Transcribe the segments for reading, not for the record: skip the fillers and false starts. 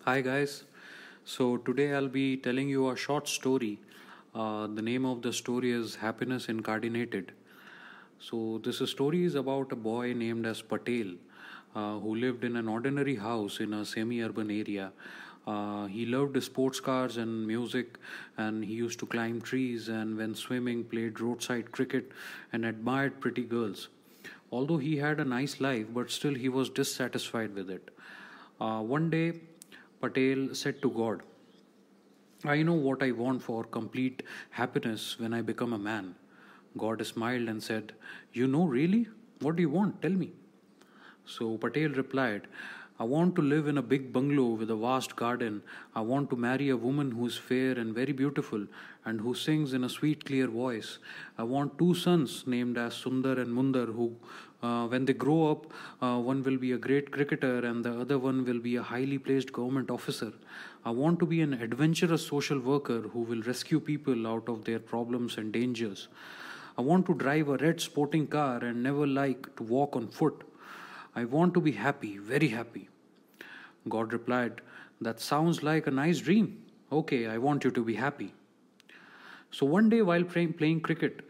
Hi guys. So today I'll be telling you a short story. The name of the story is Happiness Incarnated. So this story is about a boy named as Patel, who lived in an ordinary house in a semi-urban area. He loved sports cars and music, and he used to climb trees and when swimming played roadside cricket and admired pretty girls. Although he had a nice life, but still he was dissatisfied with it. One day, Patel said to God, I know what I want for complete happiness when I become a man. God smiled and said, You know, really? What do you want? Tell me. So Patel replied, I want to live in a big bungalow with a vast garden. I want to marry a woman who is fair and very beautiful and who sings in a sweet, clear voice. I want two sons named as Sundar and Mundar who, when they grow up, one will be a great cricketer and the other one will be a highly placed government officer. I want to be an adventurous social worker who will rescue people out of their problems and dangers. I want to drive a red sporting car and never like to walk on foot. I want to be happy, very happy. God replied, That sounds like a nice dream. Okay, I want you to be happy. So one day while playing cricket,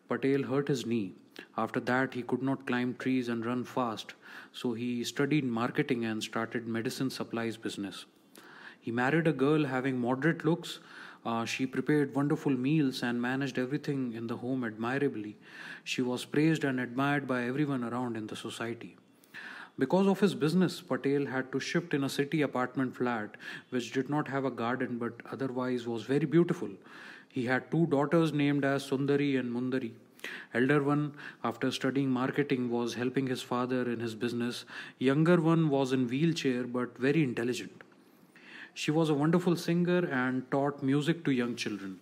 Patel hurt his knee. After that, he could not climb trees and run fast. So he studied marketing and started medicine supplies business. He married a girl having moderate looks. She prepared wonderful meals and managed everything in the home admirably. She was praised and admired by everyone around in the society. Because of his business, Patel had to shift in a city apartment flat which did not have a garden but otherwise was very beautiful. He had two daughters named as Sundari and Mundari. Elder one, after studying marketing, was helping his father in his business. Younger one was in wheelchair but very intelligent. She was a wonderful singer and taught music to young children.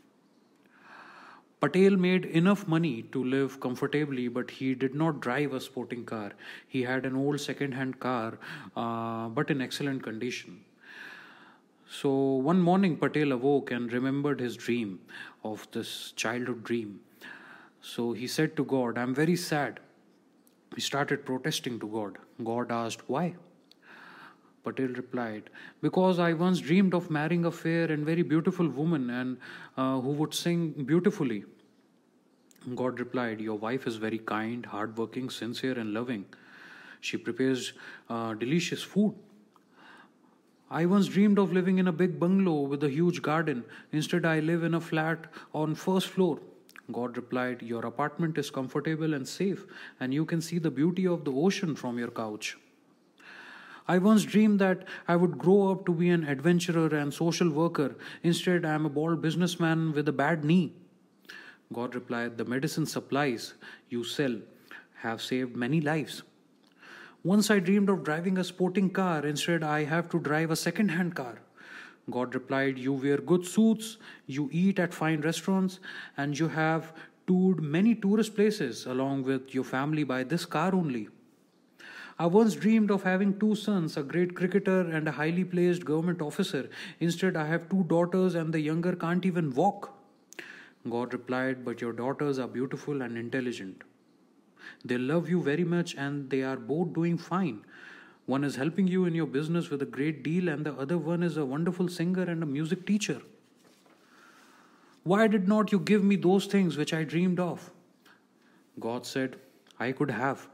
Patel made enough money to live comfortably, but he did not drive a sporting car. He had an old second hand car, but in excellent condition. So one morning, Patel awoke and remembered his dream of this childhood dream. So he said to God, I'm very sad. He started protesting to God. God asked, Why? Patel replied, Because I once dreamed of marrying a fair and very beautiful woman and who would sing beautifully. God replied, Your wife is very kind, hardworking, sincere, and loving. She prepares delicious food. I once dreamed of living in a big bungalow with a huge garden. Instead, I live in a flat on first floor. God replied, Your apartment is comfortable and safe, and you can see the beauty of the ocean from your couch. I once dreamed that I would grow up to be an adventurer and social worker. Instead, I am a bald businessman with a bad knee. God replied, The medicine supplies you sell have saved many lives. Once I dreamed of driving a sporting car. Instead, I have to drive a second hand car. God replied, You wear good suits, you eat at fine restaurants, and you have toured many tourist places along with your family by this car only. I once dreamed of having two sons, a great cricketer and a highly placed government officer. Instead, I have two daughters, and the younger can't even walk. God replied, But your daughters are beautiful and intelligent. They love you very much, and they are both doing fine. One is helping you in your business with a great deal, and the other one is a wonderful singer and a music teacher. Why did not you give me those things which I dreamed of? God said, I could have,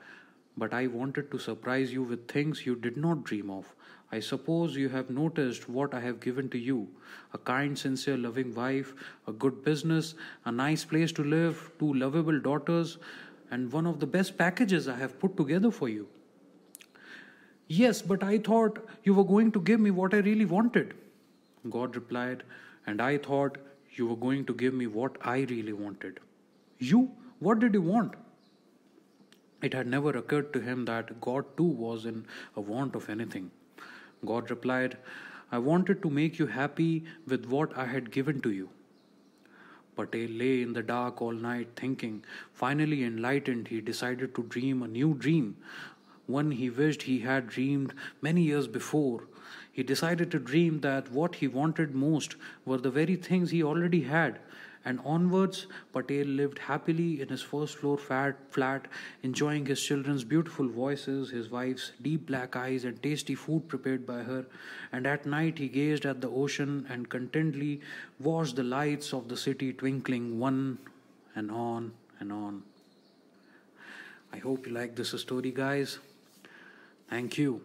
but I wanted to surprise you with things you did not dream of. I suppose you have noticed what I have given to you a kind, sincere, loving wife, a good business, a nice place to live, two lovable daughters, and one of the best packages I have put together for you. Yes, but I thought you were going to give me what I really wanted. God replied, And I thought you were going to give me what I really wanted. You? What did you want? It had never occurred to him that God too was in a want of anything. God replied, I wanted to make you happy with what I had given to you. Patel lay in the dark all night thinking. Finally enlightened, he decided to dream a new dream, one he wished he had dreamed many years before. He decided to dream that what he wanted most were the very things he already had, And onwards, Patel lived happily in his first floor flat, enjoying his children's beautiful voices, his wife's deep black eyes, and tasty food prepared by her. And at night, he gazed at the ocean and contentedly watched the lights of the city twinkling one and on and on. I hope you like this story, guys. Thank you.